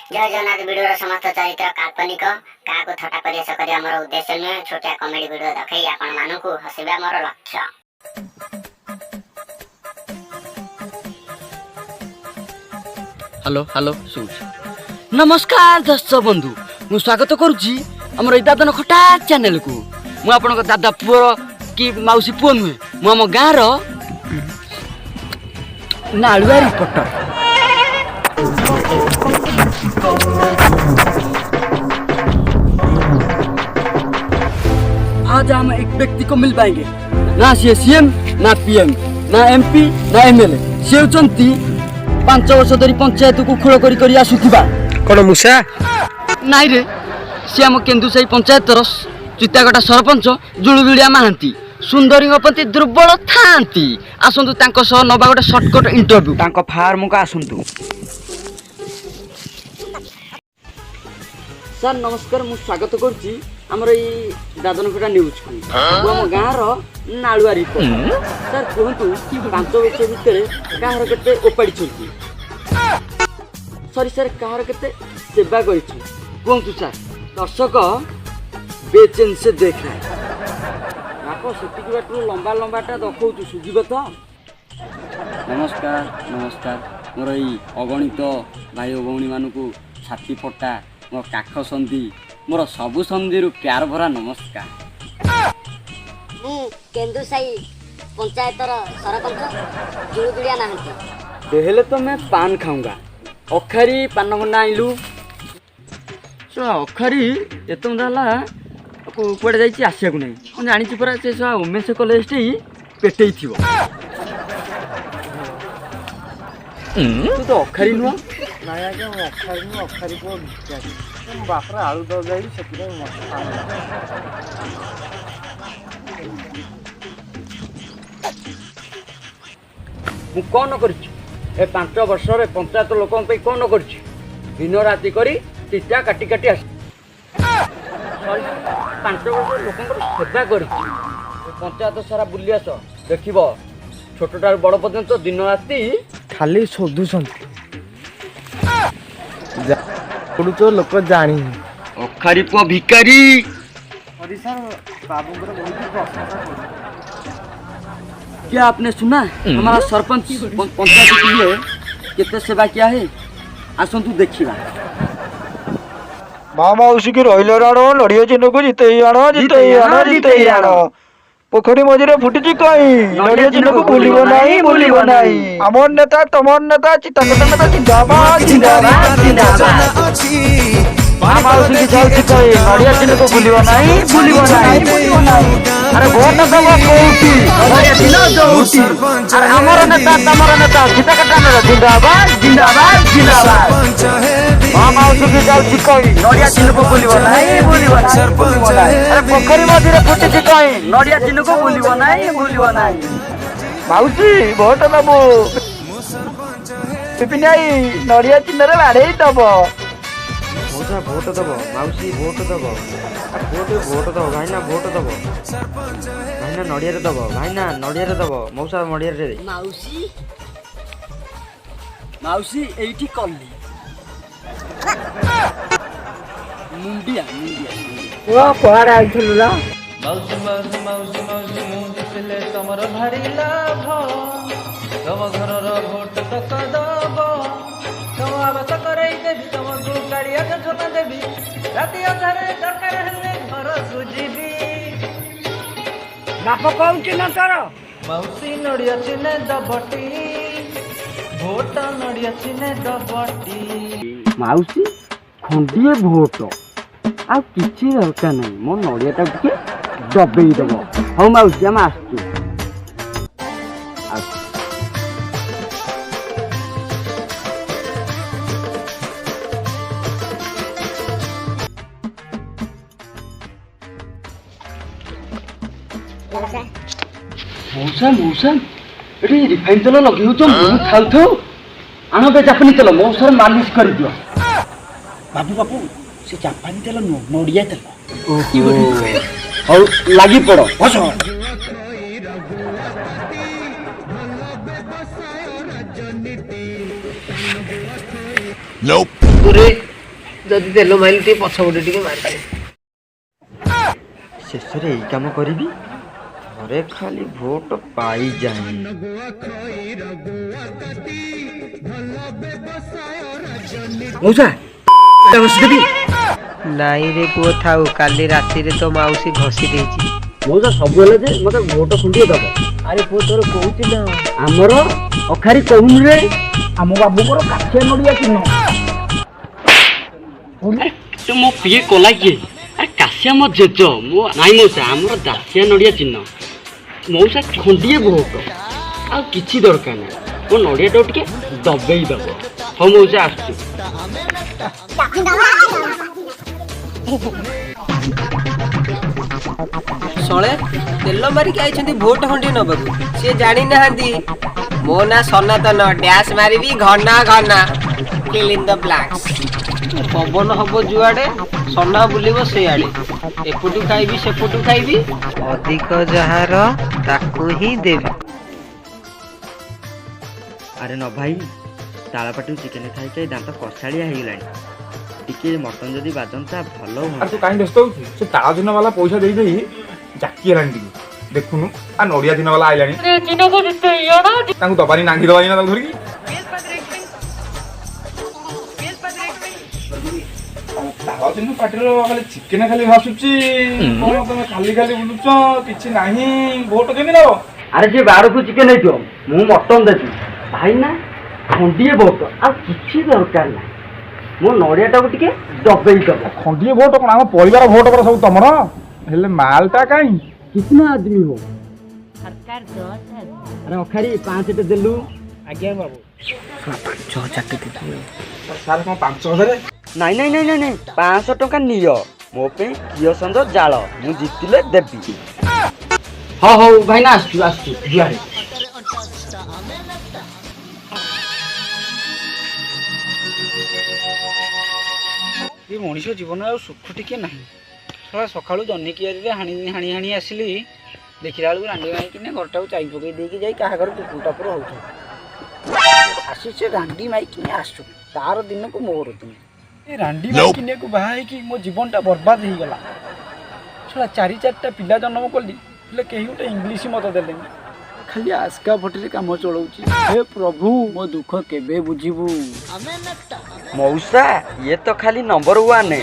जय जगन्नाथ वीडियो समस्त चरित्र काल्पनिक क्या थटा परिहास कर उद्देश्य नुहे छोटिया कमेडी वीडियो देखई आपण मानकु हसिबा मोर लक्ष्य। हेलो हेलो शुभ नमस्कार दर्शक बंधु मु स्वागत करुच्ची आम दादन खटा चैनल को मु आपन दादा पुओ कि मौसी पुओ नुहे मु आम गाँव नालुआ रिपोर्टर। आज हम एक व्यक्ति को मिल पाएंगे ना सी सीएम ना पीएम ना एमपी ना एमएलए से होचंती 5 वर्ष धरी पंचायत को खोल करी आसुथिबा कौन मूसा नाई रे सी आम केन्दुसाई पंचायतर चितागटा सरपंच जुलुजुलिया महांती सुंदरी प्रति दुर्बल थांती आसंतु तांको सह नबा गोटे शॉर्टकट इंटरव्यू तांको फार्म को आसंतु। सर नमस्कार मु स्वागत करुच्ची आमर ई दादनखटा न्यूज को आम गाँव नालुआ रिपोर्ट। सर कहतु 5 वर्ष भितर कहार केते ओपाड़ी सरी सर कहार केते सेवा कहतु सर दर्शक बेचैन से देख रहे बाप से बाटू लंबा लंबाटा देखु सुझीब तो। नमस्कार नमस्कार मोर ई अगणित भाई भौणी मानू छाती फटा मो काख संधि मोर सबु संधि प्यार भरा नमस्कार। केन्दुसाई पंचायतर सरपंच जुलुजुलिया नाहंती देहले तो मैं पान खाऊंगा अखारी पान खंडा आइलु अखारी एतम दाला कुआड़े जाइए आसिया को नहीं जानी परा से उमेश कॉलेज पेटे तू तो अखारी नुह नाई आज्ञा अखारी नु अखारी को बापर आलू दल जाई से मु कौन कर 5 वर्ष पंचायत लोक कौन कर दिन राति करी टीचा काटी काटी आस 5 वर्ष लोक सेवा कर पंचायत सारा बुली आस देख छोटार बड़ पर्यंत दिन राति खाली शोधुन तो लोक जानी अखारी पुआ भिकारी क्या आपने सुना हमारा सरपंच पंचायत के लिए कितने सेवा किया है आसंतु देखिए। मामा उसी की रही राण नड़िया चिन्ह को जिते आण पोखरी मझे फुटी कहीं नड़िया चिन्ह को भूलिब नहीं आमर नेता तमर नेता चिताकटा नेता जिंदाबाद जिंदाबाद जिंदाबाद मामा उसी की जाउची कहीं नड़िया चिन्ह को भूलिब नहीं अरे भोट दबो कोउटी नड़िया चिन्ह जोउटी अरे आमर नेता तमर नेता चिताकटा नेता जिंदाबाद जिंदाबाद जिंदाबाद मामा उसी की जाउची कहीं नड़िया चिन्ह को भूलिब नहीं अरे पोखरी मझे फुटी कहीं नड़िया चिन्ह को भूलिब नहीं माउसी भोट दबो पिपिन आई नड़िया चिन्ह रे बाड़े दब मौसा भोट दब माउसी भोट दब भोट दब भाईना भोट दब भाईना नड़िया रे दब भाईना नड़िया रे दब मौसा नड़िया रे माउसी माउसी एठी कल्ली मुंडिया मुंडिया ओ पहाड़ आइथलु ला मौसी मौसी मौसी मौसी मुझे पिले तमर भारी लाभ तम घरर भोट तक दब तम आवास करई देवी तम गाड़िया जोना देवी राति अधारे दरकार हेले घर सुजीबी बाप कहूची न तोर मौसी नड़िया चिने दबटी भोट नड़िया चिने दबटी माउसी खंडिए भोट आ किसी दरकार नहीं मो नड़िया टे दबे दब हाँ माउसी आम आसु मौसा मौसा ये रिफाइन तेल लगे बहुत खाऊ आण बे जापानी तेल मौसार मालिश कर दियो बाबू बाबू से जापानी तेल नड़िया तेल और लगी पड़ बस Nope. अरे ଯଦି ତେଲ ମାଇଲି ଟିକେ ପଛପଟେ ଟିକେ ମାରିଦେ। ଶେଷରେ ଏଇ କାମ କରିବି, ଘରେ ଖାଲି ଭୋଟ ପାଇଯାଏ। ମଉସା ଘଷିଦେବି। ନାଇଁ ରେ ପୁଅ ଥାଉ, କାଲି ରାତିରେ ତ ମାଉସୀ ଘଷି ଦେଇଛି। ମଉସା ସବୁ ହେଲେ ଯେ ମତେ ଭୋଟ ଖଣ୍ଡିଏ ଦବ। ଆରେ ପୁଅ ତୋର କହୁଛି ନା, ଆମର ଅଖାରି କହୁନିରେ ଆମ ବାବୁଙ୍କର କାଠିଆ ନଡ଼ିଆ ଚିହ୍ନ। ତୁ ମୋ ପିଏ କଲା କିଏ? ଆରେ କାଶିଆ ମୋ ଜେଜ ମୋ ନାଇଁ ମଉସା, ଆମର ଦାସିଆ ନଡ଼ିଆ ଚିହ୍ନ। ମଉସା ଖଣ୍ଡିଏ ଭୋଟ, ଆଉ କିଛି ଦରକାର ନାହିଁ। ମୋ ନଡ଼ିଆଟାକୁ ଟିକେ ଦବେଇ ଦବ। ହଉ ମଉସା ଆସୁଛୁ। ଶଳେ ତେଲ ମାରିକି ଆଇଛନ୍ତି ଭୋଟ ଖଣ୍ଡିଏ ନବାକୁ। ସିଏ ଜାଣିନାହାନ୍ତି ମୋ ନାଁ ସନାତନ, ଡ୍ୟାସ୍ ମାରିବି ଘନା ଘନା, ଫିଲ୍ ଇନ୍ ଦ ବ୍ଲାଙ୍କ୍ସ। ପବନ ହବ ଯୁଆଡେ, ସନା ବୁଲିବ ସେଇଆଡେ। ଏପଟୁ ଖାଇବି ସେପଟୁ ଖାଇବି, ଅଧିକ ଯାହାର ତାକୁ ହିଁ ଦେବି। ଆରେ ନ ଭାଇ, ତାଳ ପାଟିରୁ ଚିକେନ ଖାଇ ଖାଇ ଦାନ୍ତ କଷାଳିଆ ହେଇଗଲାଣି। ଟିକେ ମଟନ ଯଦି ବାଜନ୍ତା ଭଲ ଆରେ ହୁଅନ୍ତା। ତୁ କାହିଁ ବ୍ୟସ୍ତ ହଉଛୁ? ସେ ତାଳ ଦିନ ବାଲା ପଇସା ଦେଇ ଦେଇ ଜାକି ହେଲାଣି ଟିକେ। ଦେଖୁନୁ ଆ ନଡ଼ିଆ ଦିନ ବାଲା ଆଇଲାଣି, ତାଙ୍କୁ ଦବାନି, ନାଙ୍ଗି ଦବାନି ନା ତାଙ୍କୁ ଧରିକି। ତାଳ ଦିନ ପାଟିର ଖାଲି ଚିକେନ ଖାଲି ଭାସୁଛି। କଣ ତମେ ଖାଲି ଖାଲି ବୁଲୁଛ, କିଛି ନାହିଁ। ଭୋଟ କେମିତି ନବ? ଆରେ ଯିଏ ବାରକୁ ଚିକେନ ହେଇଥିବ, ମୁଁ ମଟନ ଦେବି। ଭାଇ ନା ଖଣ୍ଡିଏ ଭୋଟ, ଆଉ କିଛି ଦରକାର ନାହିଁ। ମୋ ନଡ଼ିଆଟାକୁ ଟିକେ ଦବେଇ ଦବ। ଖଣ୍ଡିଏ ଭୋଟ କଣ, ଆମ ପରିବାର ଭୋଟ ପରା ସବୁ ତମର। ହେଲେ ମାଲଟା କାହିଁ? कितना आदमी हो? सरकार 10,000। अरे अखारी 5 देलु। ଆଜ୍ଞା ବାବୁ। ସାର୍ କଣ 5,000? ନାଇଁ ନାଇଁ ନାଇଁ ନାଇଁ ନାଇଁ 500 ଟଙ୍କା ନିଅ। ମୋ ପାଇଁ କିୟସନ୍ଦ ଜାଳ, ମୁଁ ଜିତିଲେ ଦେବି। ହଁ ହଉ ଭାଇନା, ଆସୁଛୁ ଆସୁଛୁ ଯୁଆଡ଼େ। ଏ ମଣିଷ ଜୀବନ ଆଉ ସୁଖ ଟିକେ ନାହିଁ। ସକାଳୁ ଜହ୍ନି କିଆରିରେ ହାଣି ହାଣି ହାଣି ଆସିଲି, ଦେଖିଲା ବେଳକୁ ରାଣ୍ଡି ମାଇକିନେ ଘରଟାକୁ ଚାଇ ପକେଇ ଦେଇକି ଯାଇ କାହା ଘରେ ଟୁପୁର ଟାପୁର ହଉଥିବ। ଆସି ସେ ରାଣ୍ଡି ମାଇକିନେ ଆସୁ, ତାର ଦିନକୁ ମୋର ଦିନ। ଏ ରାଣ୍ଡି ମାଇକିନିଆକୁ ବାହା ହେଇକି ମୋ ଜୀବନଟା ବର୍ବାଦ ହେଇଗଲା। ଶଳା 4-4ଟା ପିଲା ଜନ୍ମ କଲି, ହେଲେ କେହି ଗୋଟେ ଇଂଲିଶ ମତ ଦେଲେନି। ଖାଲି ଆସ୍କା ଫଟିରେ କାମ ଚଳଉଛି। ହେ ପ୍ରଭୁ, ମୋ ଦୁଃଖ କେବେ ବୁଝିବୁ? ମଉସା ଇଏ ତ ଖାଲି ନମ୍ବର 1।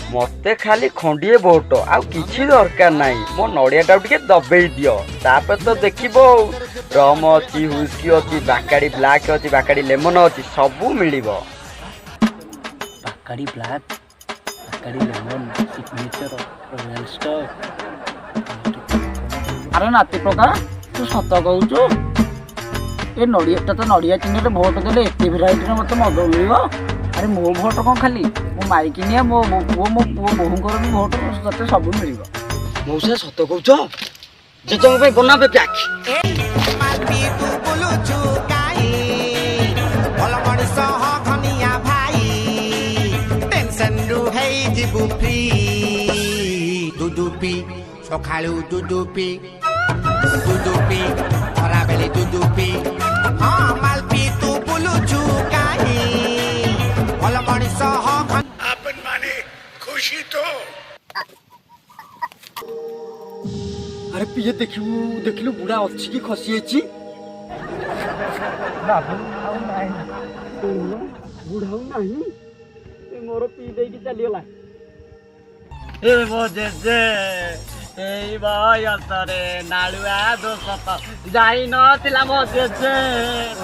ମତେ ଖାଲି ଖଣ୍ଡିଏ ଭୋଟ, ଆଉ କିଛି ଦରକାର ନାହିଁ। ମୋ ନଡ଼ିଆଟାକୁ ଟିକେ ଦବେଇ ଦିଅ, ତାପରେ ତ ଦେଖିବ ଆଉ। ରମ ଅଛି, ହୁଇସ୍କି ଅଛି, ବାକାଡି ବ୍ଲାକ୍ ଅଛି, ବାକାଡି ଲେମନ ଅଛି, ସବୁ ମିଳିବ। Bacardi black, Bacardi lemon, signature, Royal Stag. ଆରେ ନାତି ପ୍ରକାର, ତୁ ସତ କହୁଛୁ? ଏ ନଡ଼ିଆଟା ତ ନଡ଼ିଆ ଚିହ୍ନରେ ଭୋଟ ଦେଲେ ଏତେ ଭେରାଇଟିର ମୋତେ ମଦ ମିଳିବ। ଆରେ ମୋ ଭୋଟ କ'ଣ ଖାଲି, ମୋ ମାଇକିନିଆ, ମୋ ପୁଅ ବୋହୂଙ୍କର ବି ଭୋଟ ତତେ ସବୁ ମିଳିବ। ମଉସା ସତ କହୁଛ? ଜେଜଙ୍କ ପାଇଁ ବନାବେ ପ୍ୟାକ୍। ସକାଳୁ ଦୁଦୁପି ଦୁଦୁପି, ଖରାବେଳେ ଦୁଦୁପି। ହଁ ମାଲପି ତୁ ବୁଲୁଛୁ କାହିଁ, ଭଲ ମଣିଷ ଆପଣ ମାନେ ଖୁସି ତ? ଆରେ ପିଏ ଦେଖିଲୁ ବୁଢା ଅଛି କି ଖସି ହେଇଛି? ବୁଢା ନାହିଁ, ମୋର ପିଇ ଦେଇକି ଚାଲିଗଲା। ଏ ମୋ ଜେଜେ, ଏଇ ବୟସରେ ନାଳୁଆ ଦୋଷ ଯାଇ ନଥିଲା ମୋ ଜେଜେ।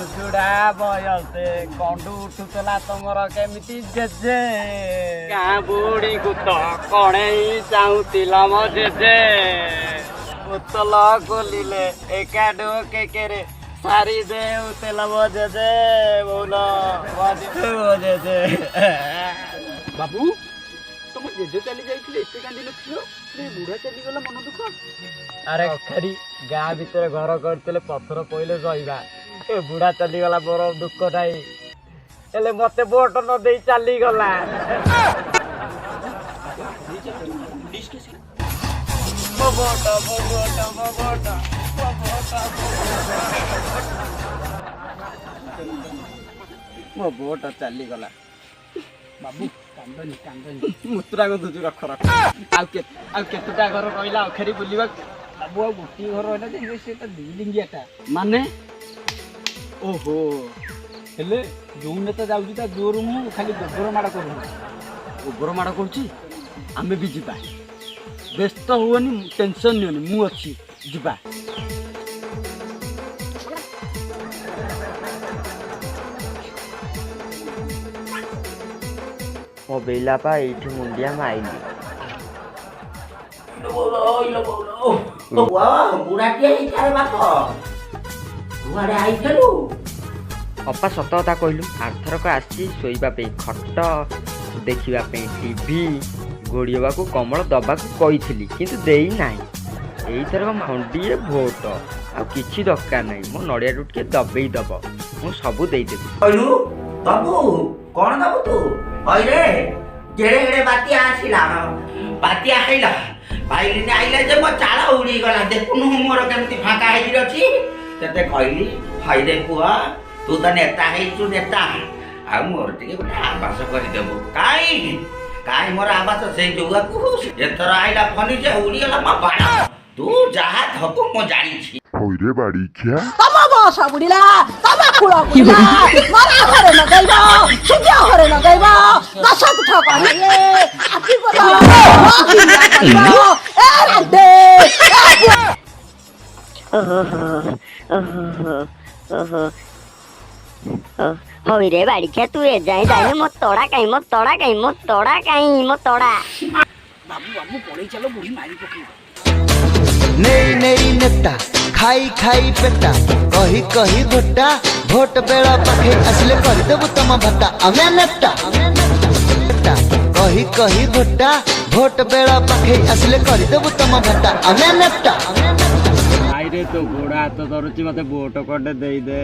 ଉଜୁଡା ବୟସେ ଗଣ୍ଡୁ ଉଠୁଥିଲା ତମର କେମିତି ଜେଜେ? ଗାଁ ବୁଢୀକୁ ତ କଣେଇ ଚାହୁଁଥିଲା ମୋ ଜେଜେ। ବୋତଲ ଖୋଲିଲେ ଏକାଡୁ କେକେରେ ସାରି ଦେଉଥିଲା ମୋ ଜେଜେ। ବୋଲ ମୋ ଜେଜେ। ବାବୁ, ତମ ଜେଜେ ଚାଲି ଯାଇଥିଲେ, ଏତେ କାନ୍ଦି ନଥିଲ? ବୁଢା ଚାଲିଗଲା, ମନ ଦୁଃଖ। ଆରେ ଅଖାରି, ଗାଁ ଭିତରେ ଘର କରିଥିଲେ ପଥର ପଇଲେ ରହିବା। ଏ ବୁଢା ଚାଲିଗଲା, ମୋର ଦୁଃଖ ନାହିଁ। ହେଲେ ମତେ ଭୋଟ ନ ଦେଇ ଚାଲିଗଲା। ମୋ ଭୋଟ ଚାଲିଗଲା। ବାବୁ କାନ୍ଦନି ମୁତୁରା ଗଦୁଛୁ ରଖ ଆଉ କେତେଟା ଘର ରହିଲା ଅଖେରି ବୁଲିବାକୁ ବାବୁ ଆଉ ଗୋଟିଏ ଘର ରହିଲା ଯେ ସେଟା ଦିଲିଙ୍ଗିଆଟା ମାନେ ଓହୋ ହେଲେ ଯୋଉ ନେତା ଯାଉଛି ତା ଜୋର ମୁଁ ଖାଲି ଗୋବର ମାଡ଼ କରୁନି ଗୋବର ମାଡ଼ କରୁଛି ଆମେ ବି ଯିବା ବ୍ୟସ୍ତ ହୁଅନି ଟେନସନ୍ ନିଅନି ମୁଁ ଅଛି ଯିବା ମୋ ବେଲାପା ଏଇଠି ମୁଣ୍ଡିଆ ମାଇଲି ଅପା ସତ କଥା କହିଲୁ ଆରଥରକ ଆସିଛି ଶୋଇବା ପାଇଁ ଖଟ ଦେଖିବା ପାଇଁ ଟିଭି ଘୋଡ଼ିବାକୁ କମଳ ଦବାକୁ କହିଥିଲି କିନ୍ତୁ ଦେଇନାହିଁ ଏଇଥରକ ଖଣ୍ଡିଏ ଭୋଟ ଆଉ କିଛି ଦରକାର ନାହିଁ ମୋ ନଡ଼ିଆରୁ ଟିକେ ଦବେଇ ଦବ ମୁଁ ସବୁ ଦେଇଦେବି କହିଲୁ ଦବୁ କଣ ଦବୁ ତୁ କହିରେ କେଡ଼େ କେଡ଼େ ବାତିଆ ଆସିଲା ବାତିଆ ଖାଇଲା ପାଇଲିନି ଆଇଲା ଯେ ମୋ ଚାଳ ଉଡ଼ିଗଲା ଦେଖୁନୁ ମୋର କେମିତି ଫାଙ୍କା ହେଇକି ଅଛି ତତେ କହିଲି ଭାଇରେ ପୁଅ ତୁ ତ ନେତା ହେଇଛୁ ନେତା ଆଉ ମୋର ଟିକେ ଗୋଟେ ଆବାସ କରିଦେବୁ କାଇଁ ମୋର ଆବାସ ସେଇ ଯୋଗାକୁ ଏଥର ଆଇଲା ଫନି ଯେ ଉଡ଼ିଗଲା ମୋ ବାଣ ତୁ ଯାହା ଧବୁ ମୁଁ ଜାଣିଛି ହଇରେ ବାଡ଼ି ଖିଆ ତମ ବସ ବୁଡ଼ିଲା ତମ କୂଳ ବୁଡ଼ିଲା ମରା ଘରେ ଲଗେଇବ ସୂର୍ଯ୍ୟ ଘରେ ଲଗେଇବ ଦଶ ତୁଠ କରିଲେ ଆଖି ହଇରେ ବାଡ଼ିଖିଆ ତୁ ଏ ଯାଇ ଯାଇନି ମୋ ତଡ଼ା କାଇଁ ବାବୁ ବାବୁ ପଳେଇ ଚାଲ ବୁଢ଼ୀ ମାରି ପକେଇବ ନେଇ ନେଇ ନେତା ଖାଇ ଖାଇ ପେଟା କହି କହି ଭୋଟା ଭୋଟ ବେଳ ପାଖେ ଆସିଲେ କରିଦେବୁ ତମ ଭତ୍ତା ଆମେ ନେତା କହି କହି ଭୋଟା ଭୋଟ ବେଳ ପାଖେ ଆସିଲେ କରିଦେବୁ ତମ ଭତ୍ତା ଆମେ ନେତା ଆଇରେ ତୋ ଗୋଡ଼ ହାତ ଧରୁଛି ମତେ ଭୋଟ କଟେ ଦେଇଦେ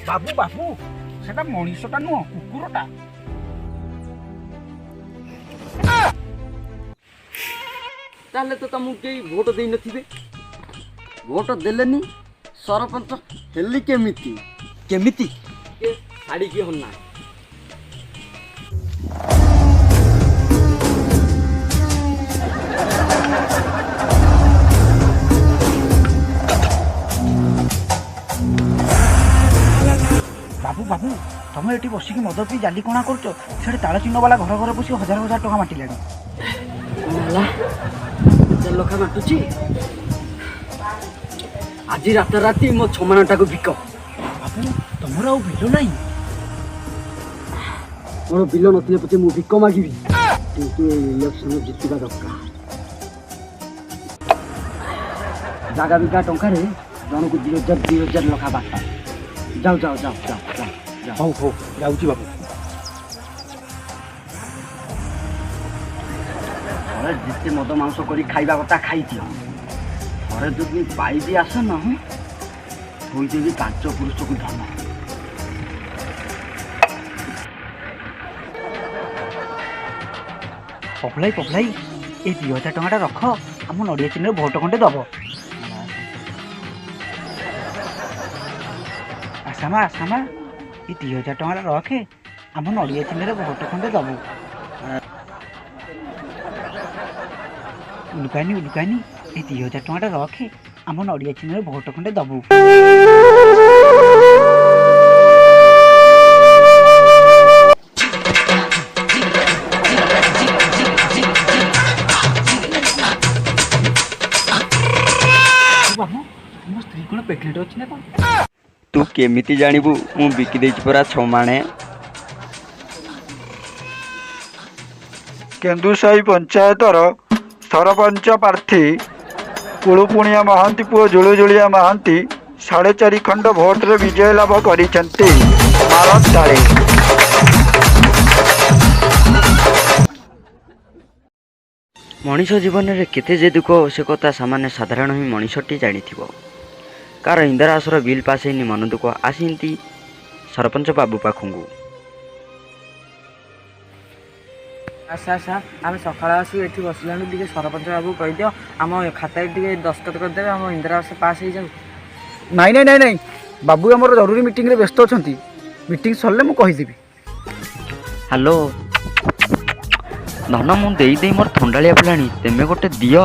ବାବୁ ବାବୁ ସେଟା ମଣିଷଟା ନୁହଁ କୁକୁରଟା ତାହେଲେ ତ ତମକୁ କେହି ଭୋଟ ଦେଇନଥିବେ ଭୋଟ ଦେଲେନି ସରପଞ୍ଚ ହେଲି କେମିତି ଛାଡ଼ିକି ହନା ବାବୁ ବାବୁ ତମେ ଏଠି ବସିକି ମଦ ପିଇ ଜାଲି କଣା କରୁଛ ସେଠି ତାଳ ଚିହ୍ନ ବାଲା ଘର ଘର ବସି ହଜାର ହଜାର ଟଙ୍କା ମାଟିଲାଣି ଲକ୍ଷ ମାଟୁଛି ଆଜି ରାତାରାତି ମୋ ଛମାଣଟାକୁ ବିକ ବାବୁ ତମର ଆଉ ବିଲ ନାହିଁ ମୋର ବିଲ ନଥିଲେ ପଛେ ମୁଁ ଭିକ ମାଗିବି କିନ୍ତୁ ଏଇ ଇଲେକ୍ସନ ଜିତିବା ଦରକାର ଜାଗା ବିକା ଟଙ୍କାରେ ଜଣକୁ 2,000 ଲେଖା ବାର୍ତ୍ତା ଯାଉ ହଉ ଯାଉଛି ବାବୁ ଘରେ ଯେତେ ମଦ ମାଂସ କରି ଖାଇବା କଥା ଖାଇଦିଅ ଘରେ ଯଦି ପାଇବି ଆସ ନ ଥୋଇଦେବି 5 ପୁରୁଷକୁ ଧନ ପପଲାଇ ଏ 2,000 ଟଙ୍କାଟା ରଖ ଆମ ନଡ଼ିଆ ଚିହ୍ନରେ ଭୋଟ ଖଣ୍ଡେ ଦବ ଆସାମା ଏ 2,000 ଟଙ୍କାଟା ରଖେ ଆମ ନଡ଼ିଆ ଚିହ୍ନରେ ଭୋଟ ଖଣ୍ଡେ ଦବୁ ଉଲୁକାନି ଏ 2,000 ଟଙ୍କାଟା ରଖେ ଆମ ନଡ଼ିଆ ଚିହ୍ନରେ ଭୋଟ ଖଣ୍ଡେ ଦବୁ ବାବୁ ମୋ ସ୍ତ୍ରୀ କ'ଣ ପ୍ରେଗନେଣ୍ଟ ଅଛି ନା କ'ଣ ତୁ କେମିତି ଜାଣିବୁ ମୁଁ ବିକି ଦେଇଛି ପରା ଛମାଣେ କେନ୍ଦୁସାହି ପଞ୍ଚାୟତର ସରପଞ୍ଚ ପ୍ରାର୍ଥୀ କୁଳୁପୁଣିଆ ମହାନ୍ତି ପୁଅ ଜୁଳୁଜୁଳିଆ ମହାନ୍ତି 4.5 ଖଣ୍ଡ ଭୋଟରେ ବିଜୟ ଲାଭ କରିଛନ୍ତି ମାର ତାଳି ମଣିଷ ଜୀବନରେ କେତେ ଯେ ଦୁଃଖ ସେ କଥା ସାମାନ୍ୟ ସାଧାରଣ ହିଁ ମଣିଷଟି ଜାଣିଥିବ କାର ଇନ୍ଦିରାଆବାସର ବିଲ୍ ପାସ୍ ହେଇନି ମନ ଦୁଃଖ ଆସିନ୍ତି ସରପଞ୍ଚ ବାବୁ ପାଖକୁ ଆଚ୍ଛା ଆମେ ସକାଳ ଆସୁ ଏଠି ବସିଲାଣି ଟିକେ ସରପଞ୍ଚ ବାବୁ କହିଦିଅ ଆମ ଖାତାରେ ଟିକେ ଦସ୍ତଖତ କରିଦେବେ ଆମ ଇନ୍ଦିରାଆବାସ ପାସ୍ ହେଇଯାଉ ନାଇଁ ବାବୁ ଆମର ଜରୁରୀ ମିଟିଂରେ ବ୍ୟସ୍ତ ଅଛନ୍ତି ମିଟିଂ ସରିଲେ ମୁଁ କହିଦେବି ହ୍ୟାଲୋ ଧନ ମୁଁ ଦେଇ ମୋର ଥଣ୍ଡାଳିଆ ପିଲାଣି ତେମେ ଗୋଟେ ଦିଅ।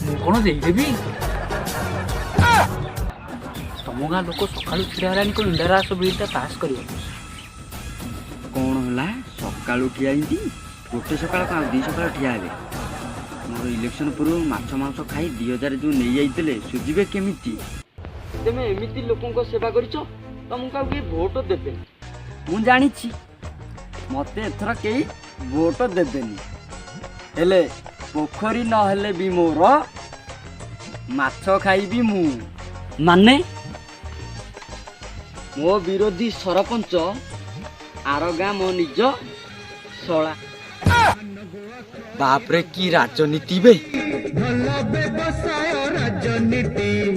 ମୁଁ କ'ଣ ଦେଇଦେବି? ତମ ଗାଁ ଲୋକ ସକାଳୁ ଛିଡ଼ା ହେଲାଣି କ'ଣ ଇନ୍ଦିରାଆବାସ ବିଲ୍ଟା ପାସ୍ କରିବ? କ'ଣ ହେଲା ସକାଳୁ ଠିଆ ହେଇଛି? ଗୋଟେ ସକାଳ କ'ଣ ଆଉ 2 ସକାଳ ଠିଆ ହେବେ? ମୋର ଇଲେକ୍ସନ ପୂର୍ବରୁ ମାଛ ମାଂସ ଖାଇ 2000 ଯେଉଁ ନେଇଯାଇଥିଲେ ସୁଝିବେ କେମିତି? ତମେ ଏମିତି ଲୋକଙ୍କ ସେବା କରିଛ ତମକୁ ଆଉ କେହି ଭୋଟ ଦେବେ? ମୁଁ ଜାଣିଛି ମୋତେ ଏଥର କେହି ଭୋଟ ଦେବେନି, ହେଲେ ପୋଖରୀ ନହେଲେ ବି ମୋର ମାଛ ଖାଇବି ମୁଁ। ମାନେ ମୋ ବିରୋଧୀ ସରପଞ୍ଚ ଆର ଗାଁ ମୋ ନିଜ ଶଳା। ବାପରେ କି ରାଜନୀତି ବେ। ଭଲ ବ୍ୟବସାୟ ରାଜନୀତି